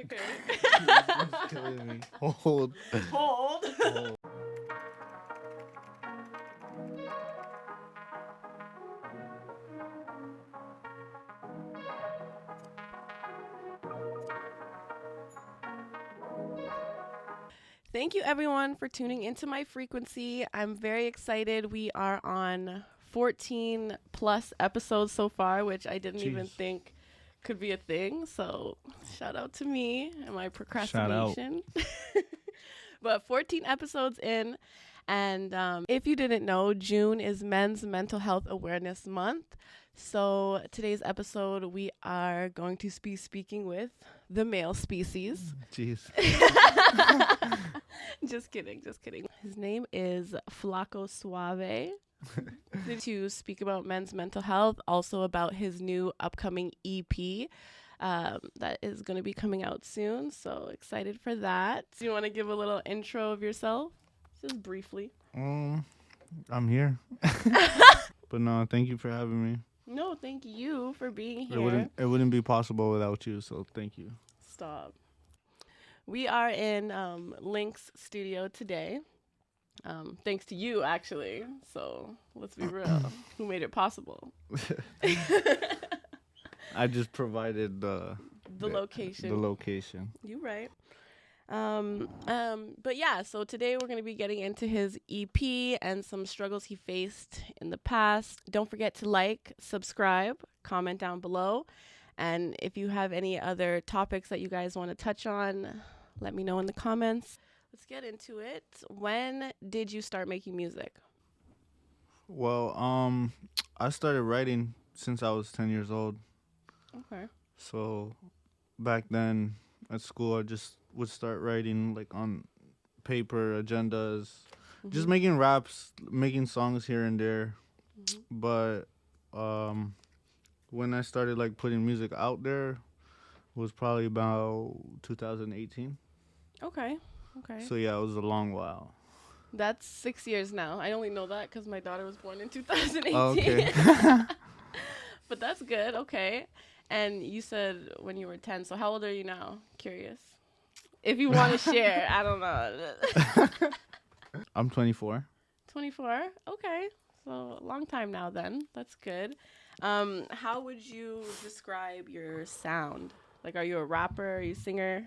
Okay. It's killing me. Hold. Hold. Hold. Thank you, everyone, for tuning into my frequency. I'm very excited. We are on 14 plus episodes so far, which I didn't even think could be a thing. So shout out to me and my procrastination. But 14 episodes in. And if you didn't know, June is Men's Mental Health Awareness Month. So today's episode, we are going to be speaking with the male species. Jeez. Just kidding. His name is Flaco Suave. To speak about men's mental health, also about his new upcoming EP that is going to be coming out soon. So excited for that. Do you want to give a little intro of yourself? Just briefly. I'm here. But no, thank you for having me. No, thank you for being here. It wouldn't be possible without you, so thank you. Stop. We are in Link's studio today. Thanks to you, actually. So let's be real. Who made it possible? I just provided the location. The location. You're right. But yeah, so today we're going to be getting into his EP and some struggles he faced in the past. Don't forget to like, subscribe, comment down below. And if you have any other topics that you guys want to touch on, let me know in the comments. Let's get into it. When did you start making music? Well, I started writing since I was 10 years old. Okay. So back then at school, I just would start writing like on paper, agendas, just making raps, making songs here and there. But when I started like putting music out there was probably about 2018. Okay. So yeah, it was a long while. That's 6 years now. I only know that because my daughter was born in 2018. Oh, okay. But that's good. Okay. And you said when you were 10. So how old are you now? Curious. If you want to share, I don't know. I'm 24. 24. Okay. So a long time now then. That's good. How would you describe your sound? Like, are you a rapper? Are you a singer?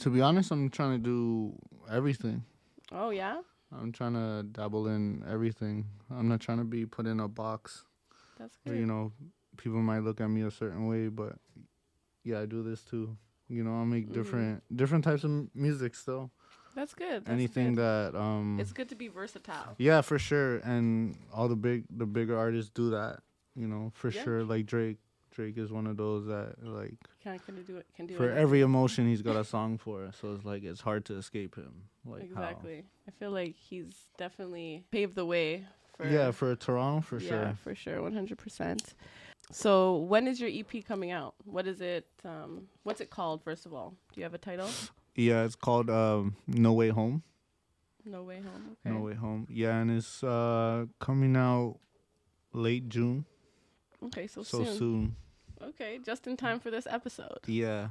To be honest, I'm trying to do everything. Oh, yeah? I'm trying to dabble in everything. I'm not trying to be put in a box. That's good. Where, you know, people might look at me a certain way, but yeah, I do this too. You know, I make different types of music still. That's good. Anything good. that it's good to be versatile. Yeah, for sure. And all the bigger artists do that. You know, for sure. Like Drake is one of those that like can do for anything. every emotion he's got a song for. So it's like it's hard to escape him. Like exactly. I feel like he's definitely paved the way for Toronto for sure. Yeah, for sure, 100%. So when is your EP coming out? What is it? What's it called? First of all, do you have a title? Yeah, it's called No Way Home. No Way Home. Okay. No Way Home. Yeah, and it's coming out late June. Okay, so soon. Okay, just in time for this episode. Yeah.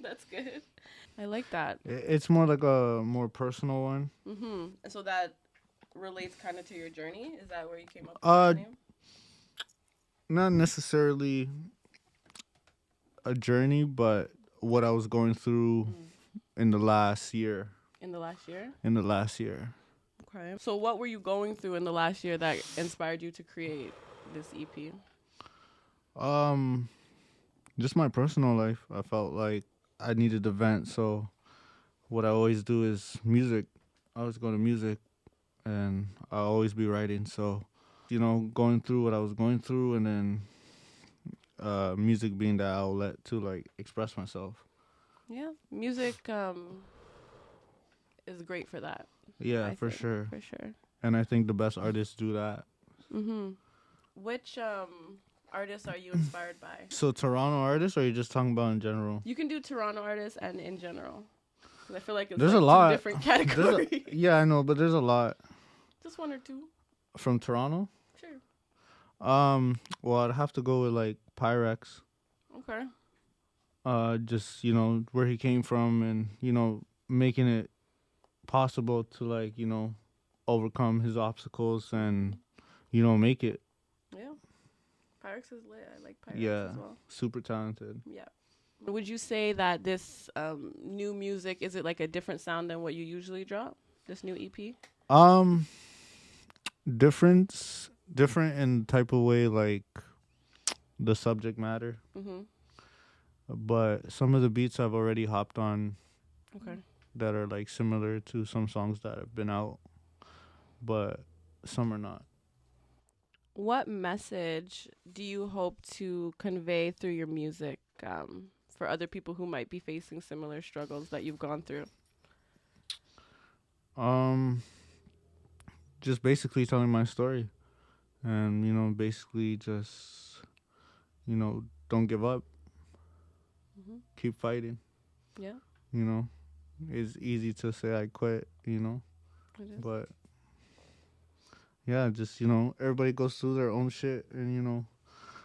That's good. I like that. It's more like a more personal one. So that relates kind of to your journey? Is that where you came up with the name? Not necessarily a journey, but what I was going through in the last year. In the last year? In the last year. Okay. So what were you going through in the last year that inspired you to create this EP? Just my personal life. I felt like I needed to vent, so what I always do is music. I always go to music, and I'll always be writing, so you know, going through what I was going through, and then music being that outlet to like express myself. Yeah, music is great for that. Yeah, for sure. For sure. And I think the best artists do that. Which artists are you inspired by? So Toronto artists, or are you just talking about in general? You can do Toronto artists and in general. Because I feel like it's there's like a lot. Two different categories. Yeah, I know, but there's a lot. Just one or two. From Toronto? Sure. Well, I'd have to go with like Pyrex. Okay. just where he came from, and making it possible to like overcome his obstacles and make it. Yeah. Pyrex is lit. I like Pyrex Yeah, as well. super talented. Yeah. Would you say that this new music, is it like a different sound than what you usually drop? This new EP? Um, different in type of way, like the subject matter. Mm-hmm. But some of the beats I've already hopped on. Okay. That are like similar to some songs that have been out, but some are not. What message do you hope to convey through your music for other people who might be facing similar struggles that you've gone through? Just basically telling my story, and basically just don't give up, Mm-hmm. keep fighting. Yeah. It's easy to say I quit, It is. but yeah, just everybody goes through their own shit, and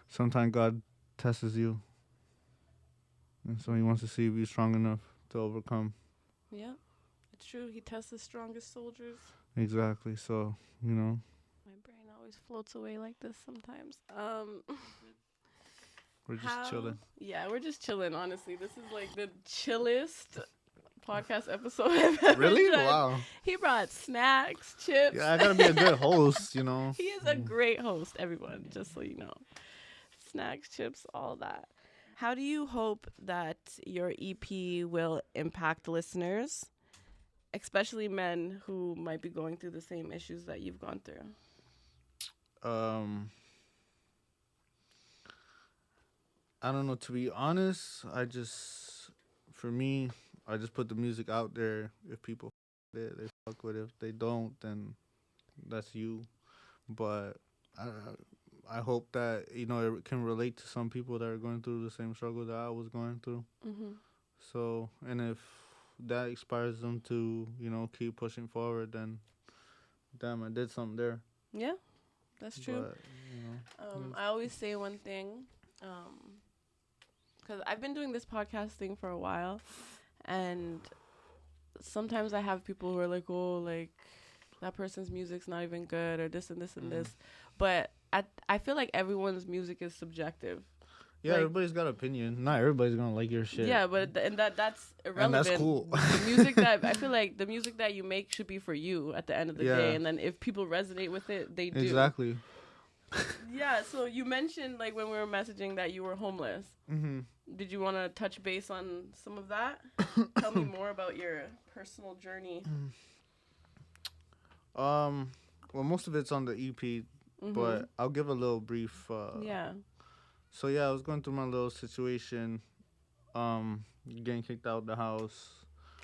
sometimes God tests you, and so He wants to see if you're strong enough to overcome. Yeah, it's true. He tests the strongest soldiers. Exactly. So My brain always floats away like this sometimes. we're just chilling. Yeah, we're just chilling. Honestly, this is like the chillest podcast episode I've ever Really? done. Wow. He brought snacks, chips. Yeah, I gotta be a good host, He is a great host, everyone, just so you know. Snacks, chips, all that. How do you hope that your EP will impact listeners, especially men who might be going through the same issues that you've gone through? I don't know. To be honest, for me, I just put the music out there. If people it, they fuck with it. If they don't, then that's you. But I hope that it can relate to some people that are going through the same struggle that I was going through. Mm-hmm. So, and if that inspires them to keep pushing forward, then damn, I did something there. Yeah, that's true. But, I always say one thing, because I've been doing this podcast thing for a while, and sometimes I have people who are like, oh, like, that person's music's not even good, or this and this and this. But I feel like everyone's music is subjective. Yeah, like, everybody's got an opinion. Not everybody's gonna like your shit. Yeah, but that's irrelevant. And that's cool. The music that I feel like the music that you make should be for you at the end of the day, and then if people resonate with it, they do. Exactly. Yeah. So you mentioned like when we were messaging that you were homeless. Mm-hmm. Did you want to touch base on some of that? Tell me more about your personal journey. Well, most of it's on the EP, but I'll give a little brief. Yeah. So yeah, I was going through my little situation, getting kicked out of the house.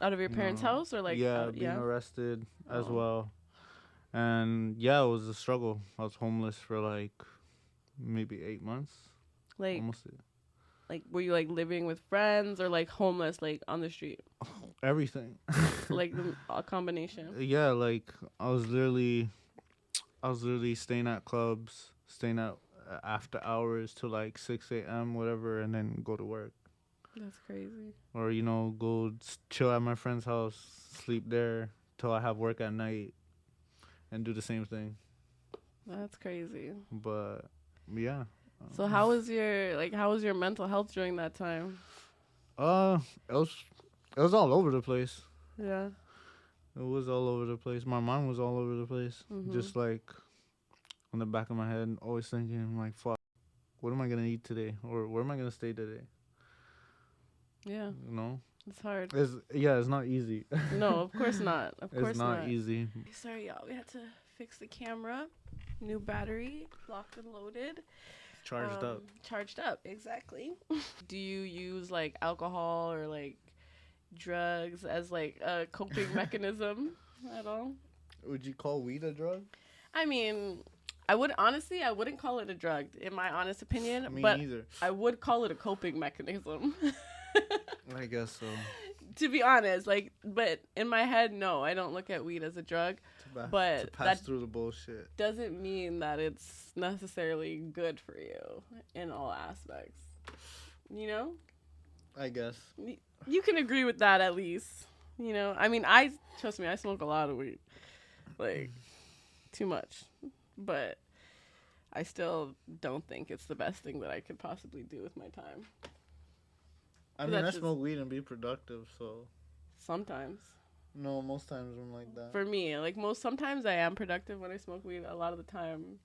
Out of your parents' house, or like being arrested as well, and yeah, it was a struggle. I was homeless for like maybe 8 months. Like, almost. Like, were you like living with friends or like homeless, like on the street? Everything. Like a combination. Yeah, like I was literally staying at clubs, staying at after hours till like 6 a.m. whatever, and then go to work. That's crazy. Or go chill at my friend's house, sleep there till I have work at night, and do the same thing. That's crazy. But yeah. So how was your mental health during that time? It was all over the place. Yeah. It was all over the place. My mind was all over the place. Just like on the back of my head, always thinking like, fuck, what am I gonna eat today? Or where am I gonna stay today? Yeah. It's hard. It's not easy. No, of course not. It's not easy. Sorry, y'all. We had to fix the camera. New battery, locked and loaded. Charged up, exactly. Do you use like alcohol or like drugs as like a coping mechanism at all? Would you call weed a drug? I mean, I wouldn't call it a drug in my honest opinion. Me but neither. I would call it a coping mechanism. I guess so. To be honest, but in my head, no, I don't look at weed as a drug. But to pass through the bullshit doesn't mean that it's necessarily good for you in all aspects. I guess. You can agree with that at least. You know, I mean, trust me, I smoke a lot of weed, like too much, but I still don't think it's the best thing that I could possibly do with my time. I mean, I smoke weed and be productive, so. Sometimes. No, most times I'm like that. For me, like sometimes I am productive when I smoke weed. A lot of the time,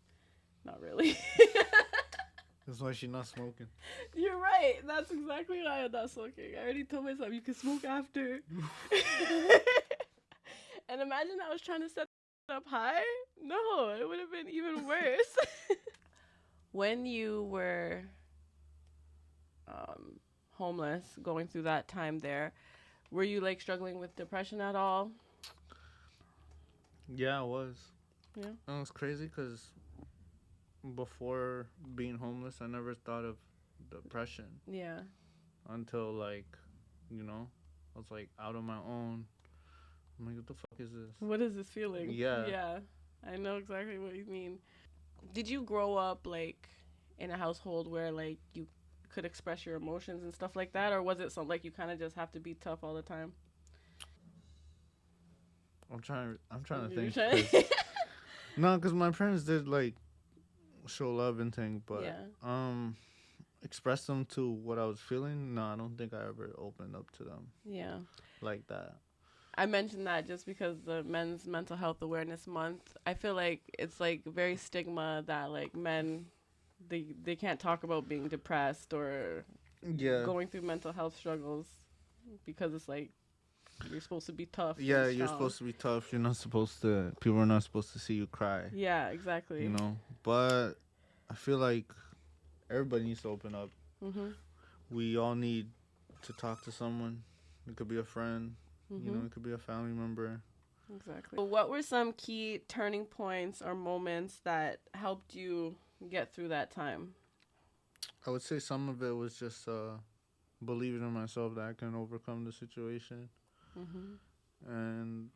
not really. That's why she's not smoking. You're right. That's exactly why I'm not smoking. I already told myself you can smoke after. And imagine I was trying to set up high. No, it would have been even worse. When you were homeless, going through that time there, were you like struggling with depression at all? Yeah, I was. Yeah. And it was crazy because before being homeless, I never thought of depression. Yeah. Until, like, you know, I was like out on my own. I'm like, what the fuck is this? What is this feeling? Yeah. Yeah. I know exactly what you mean. Did you grow up like in a household where like you could express your emotions and stuff like that, or was it something like you kind of just have to be tough all the time? I'm trying to think. No, because my parents did like show love and things, but express them to what I was feeling. No, I don't think I ever opened up to them. Yeah. Like that. I mentioned that just because the Men's Mental Health Awareness Month, I feel like it's like very stigma that like men, they can't talk about being depressed or going through mental health struggles because it's like you're supposed to be tough. Yeah, you're supposed to be tough. You're not supposed to. People are not supposed to see you cry. Yeah, exactly. You know, but I feel like everybody needs to open up. Mm-hmm. We all need to talk to someone. It could be a friend. Mm-hmm. You know, it could be a family member. Exactly. So what were some key turning points or moments that helped you get through that time? I would say some of it was just believing in myself that I can overcome the situation. Mm-hmm. And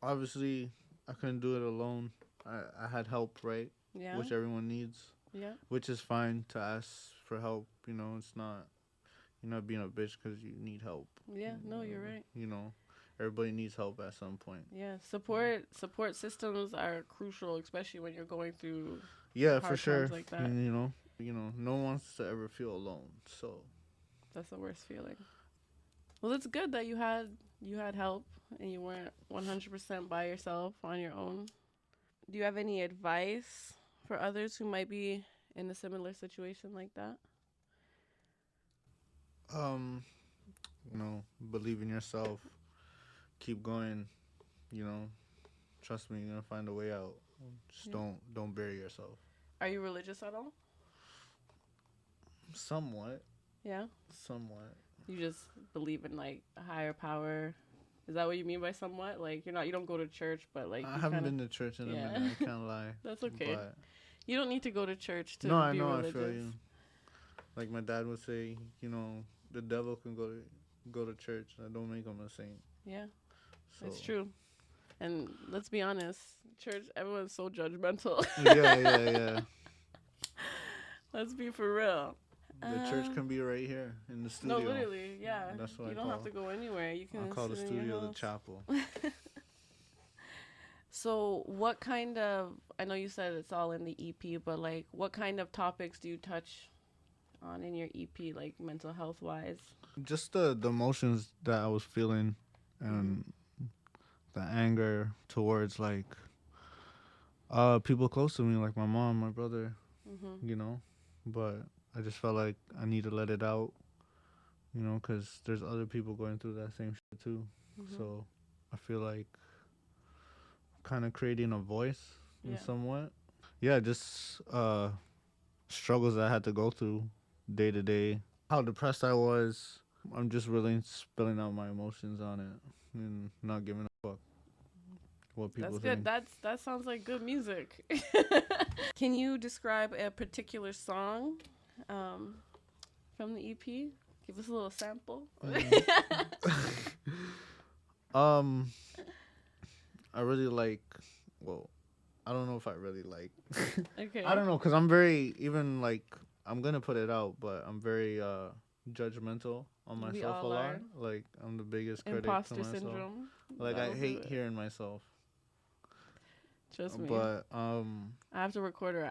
obviously, I couldn't do it alone. I had help, right? Yeah. Which everyone needs. Yeah. Which is fine to ask for help. You know, it's not, you're not being a bitch because you need help. Yeah, no, you're right. You know, everybody needs help at some point. Yeah, support systems are crucial, especially when you're going through hard for sure times like that. And, you know, no one wants to ever feel alone. So that's the worst feeling. Well, it's good that you had help and you weren't 100% by yourself on your own. Do you have any advice for others who might be in a similar situation like that? You know, believe in yourself. Keep going. You know, trust me, you're gonna find a way out. Just don't bury yourself. Are you religious at all? Somewhat. Yeah. Somewhat. You just believe in like a higher power. Is that what you mean by somewhat? Like you don't go to church, but like I haven't been to church in a minute. I can't lie. That's okay. But you don't need to go to church to be religious. No, I feel you. Like my dad would say, you know, the devil can go to church. That don't make him a saint. Yeah, it's true. And let's be honest, church, everyone's so judgmental. Yeah. Let's be for real. The church can be right here in the studio. No, literally, yeah. That's what you don't have to go anywhere. You can. I call the studio the chapel. So, what kind of? I know you said it's all in the EP, but like, what kind of topics do you touch on in your EP, like mental health wise? Just the emotions that I was feeling, and the anger towards like people close to me, like my mom, my brother. You know, but I just felt like I need to let it out, you know, because there's other people going through that same shit too. So I feel like kind of creating a voice in somewhat. Yeah, just struggles I had to go through day to day. How depressed I was. I'm just really spilling out my emotions on it and not giving a fuck what people think. That's good. That sounds like good music. Can you describe a particular song from the EP? Give us a little sample. I really like. Well, I don't know if I really like. Okay. I don't know, cause I'm very even like I'm gonna put it out, but I'm very judgmental on We myself a all lot. are. Like I'm the biggest critic to Imposter myself. syndrome. Like I That'll do hate it. hearing myself. Trust me. But I have to record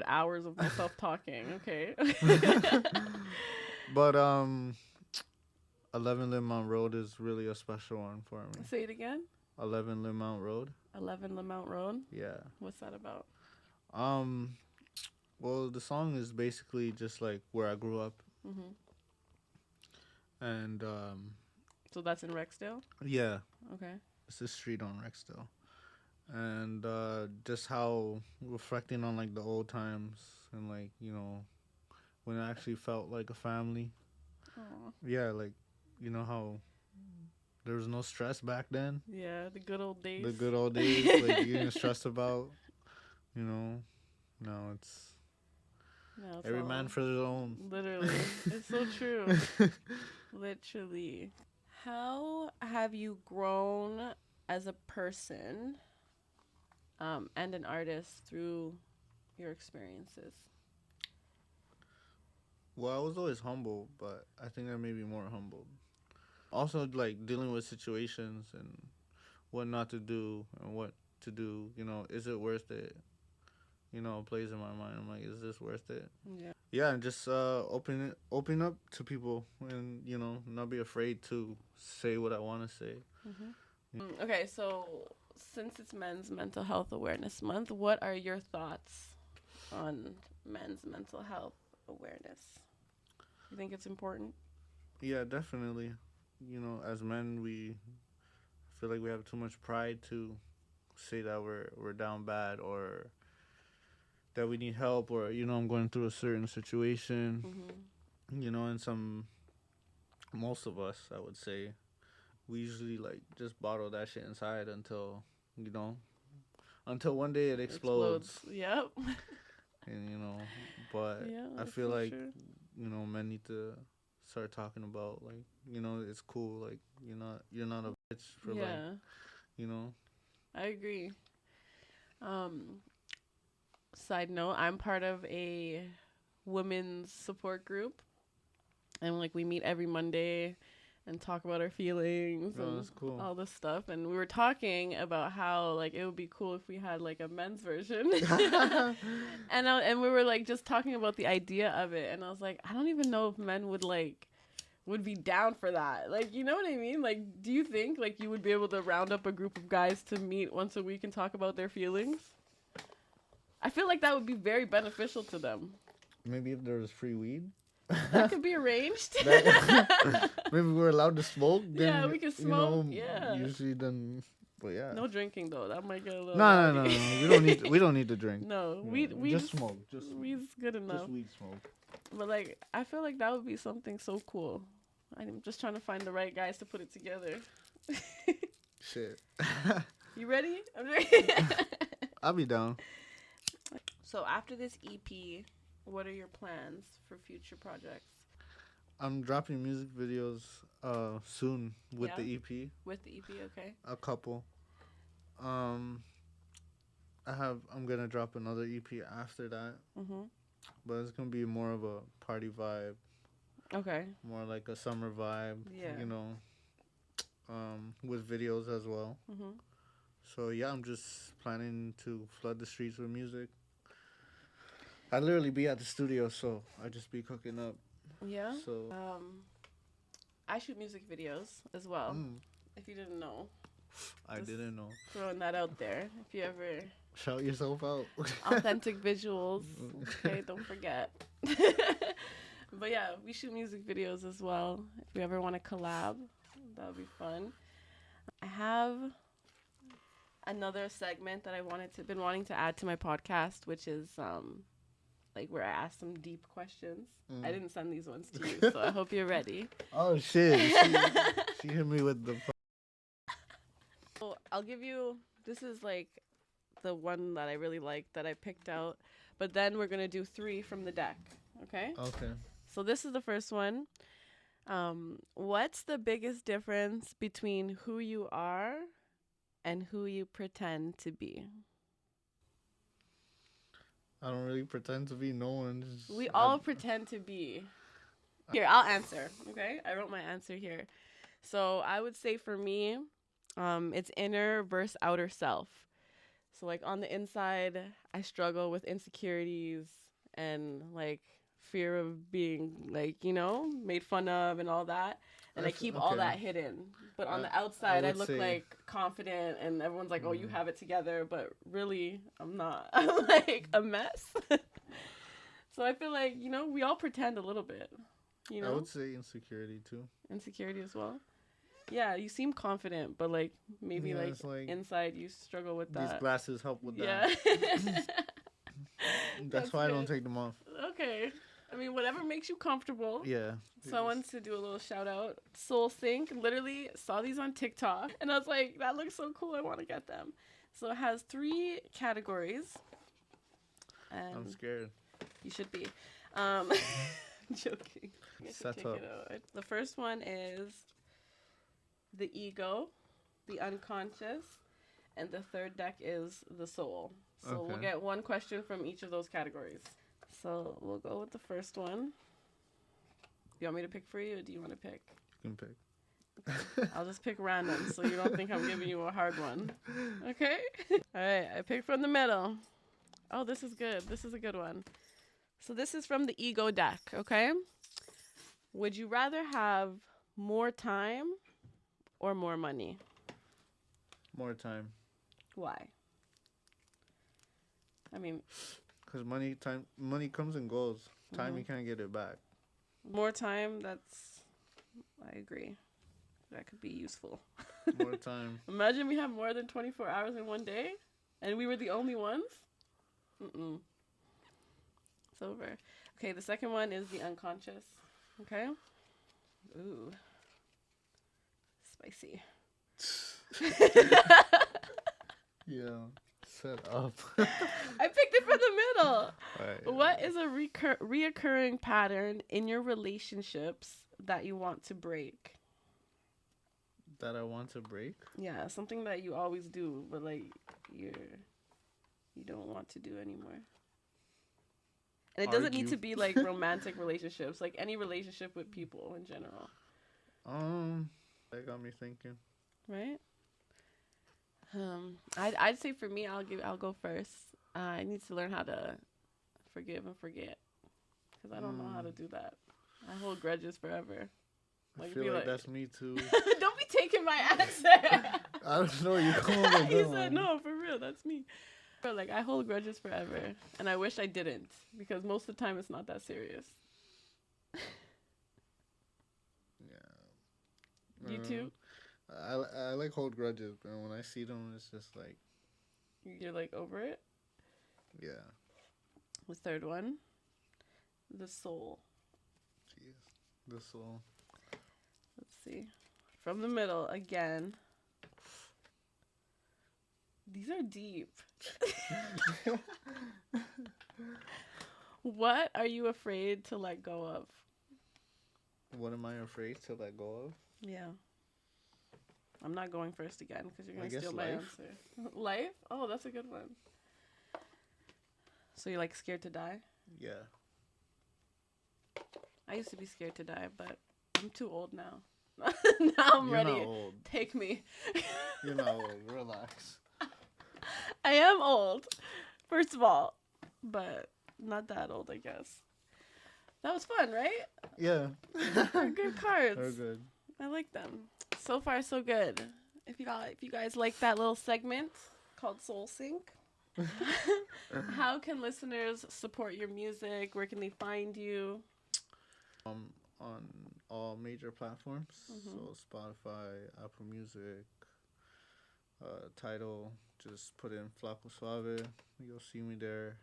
hours of myself talking. Okay. but 11 Limont Road is really a special one for me. Say it again. 11 Limont Road. 11 Lamount Road. Yeah. What's that about? Well, the song is basically just like where I grew up. Mhm. And So that's in Rexdale. yeah, Okay. it's a street on Rexdale. And just how reflecting on like the old times and like, you know, when it actually felt like a family. Aww. Yeah, like, you know how there was no stress back then. Yeah, the good old days. The good old days, like you didn't stress about, you know. No, it's No, it's every all, man for their own. Literally. It's so true. Literally. How have you grown as a person and an artist through your experiences? Well, I was always humble, but I think I may be more humbled. Also, like dealing with situations and what not to do and what to do. You know, is it worth it? You know, it plays in my mind. I'm like, is this worth it? Yeah. Yeah, and just open up to people, and you know, not be afraid to say what I want to say. Mm-hmm. Okay, so since it's Men's Mental Health Awareness Month, what are your thoughts on men's mental health awareness? You think it's important? Yeah, definitely. You know, as men, we feel like we have too much pride to say that we're down bad or that we need help or you know I'm going through a certain situation. Mm-hmm. You know, and most of us, I would say, we usually like just bottle that shit inside until you know until one day it explodes. Yep. And you know, but Yeah, I that's feel so like true. you know men need to start talking about like you know it's cool like you're not a bitch for like Yeah, you know. I agree. Um, Side note, I'm part of a women's support group, and like we meet every Monday and talk about our feelings Oh, and that's cool. all this stuff. And we were talking about how like it would be cool if we had like a men's version. And we were like just talking about the idea of it, and I was like, I don't even know if men would be down for that. Like, you know what I mean? Like, do you think like you would be able to round up a group of guys to meet once a week and talk about their feelings? I feel like that would be very beneficial to them. Maybe if there was free weed. That could be arranged. Maybe we're allowed to smoke. Then, Yeah, we can smoke. You know, yeah. Usually, then, but yeah. No drinking though. That might get a little. No. We don't need to drink. No, we just smoke. Weed's good enough. Just weed smoke. But like, I feel like that would be something so cool. I'm just trying to find the right guys to put it together. Shit. You ready? I'm ready. I'll be down. So after this EP, what are your plans for future projects? I'm dropping music videos soon with the EP. With the EP, okay. A couple. I'm gonna drop another EP after that. Mhm. But it's gonna be more of a party vibe. Okay. More like a summer vibe. Yeah. You know. With videos as well. Mhm. So yeah, I'm just planning to flood the streets with music. I literally be at the studio, so I just be cooking up. Yeah. So I shoot music videos as well. If you didn't know. I didn't know. Throwing that out there. If you ever shout yourself out. Authentic visuals. Okay, don't forget. But yeah, we shoot music videos as well. If you ever want to collab, that would be fun. I have another segment that been wanting to add to my podcast, which is like where I ask some deep questions. I didn't send these ones to you, so I hope you're ready. Oh shit! She hit me with the. So I'll give you. This is like the one that I really like that I picked out, but then we're gonna do 3 from the deck. Okay. Okay. So this is the first one. What's the biggest difference between who you are and who you pretend to be? I don't really pretend to be no one. We all pretend to be. Here, I'll answer. Okay, I wrote my answer here. So I would say for me, it's inner versus outer self. So like on the inside, I struggle with insecurities and like fear of being like, made fun of and all that. And I keep all that hidden. But on the outside, I look like confident and everyone's like, oh, you have it together. But really, I'm not. I'm like a mess. So I feel like, we all pretend a little bit. I would say insecurity too. Insecurity as well? Yeah, you seem confident, but like maybe like inside you struggle with that. These glasses help with that. Yeah. That's why I don't take them off. Okay. I mean, whatever makes you comfortable. Yeah. So I wanted to do a little shout out. Soul Sync. Literally saw these on TikTok. And I was like, that looks so cool. I want to get them. So it has 3 categories. And I'm scared. You should be. Joking. Set up. The first one is the ego, the unconscious, and the third deck is the soul. So we'll get one question from each of those categories. So we'll go with the first one. You want me to pick for you, or do you want to pick? You can pick. I'll just pick random, so you don't think I'm giving you a hard one. Okay? All right, I picked from the middle. Oh, this is good. This is a good one. So this is from the ego deck, okay? Would you rather have more time or more money? More time. Why? I mean, because money comes and goes. Time, you can't get it back. More time, I agree. That could be useful. More time. Imagine we have more than 24 hours in one day and we were the only ones. Mm-mm. It's over. Okay, the second one is the unconscious. Okay? Ooh. Spicy. Yeah. Set up. I picked it from the middle. Right. What is a reoccurring pattern in your relationships that you want to break? That I want to break? Yeah, something that you always do, but like you don't want to do anymore. And it doesn't need to be like romantic relationships, like any relationship with people in general. That got me thinking. Right? I'd say for me, I'll go first. I need to learn how to forgive and forget, because I don't know how to do that. I hold grudges forever. Like, I feel like that's me too. Don't be taking my answer. I don't know. You come on. He said no, for real. That's me. But like, I hold grudges forever, and I wish I didn't, because most of the time it's not that serious. Yeah. You too? I like hold grudges, but when I see them, it's just like... You're like over it? Yeah. The third one. The soul. Jeez. The soul. Let's see. From the middle, again. These are deep. What are you afraid to let go of? What am I afraid to let go of? Yeah. I'm not going first again because you're going to steal my answer. Life? Oh, that's a good one. So you're like scared to die? Yeah. I used to be scared to die, but I'm too old now. Now I'm ready. Not old. Take me. You're not old. Relax. I am old, first of all, but not that old, I guess. That was fun, right? Yeah. They're good cards. They're good. I like them. So far, so good. If you guys like that little segment called Soul Sync, how can listeners support your music? Where can they find you? On all major platforms. So Spotify, Apple Music, Tidal. Just put in Flaco Suave. You'll see me there.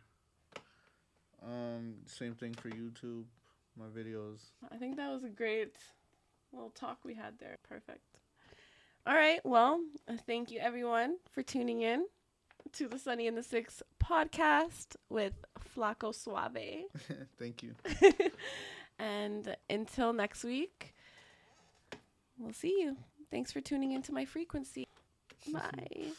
Same thing for YouTube. My videos. I think that was a great little talk we had there. Perfect. All right. Well, thank you everyone for tuning in to the Sunnyinthe6 podcast with Flaco Suave. Thank you. And until next week, we'll see you. Thanks for tuning into my frequency. Bye.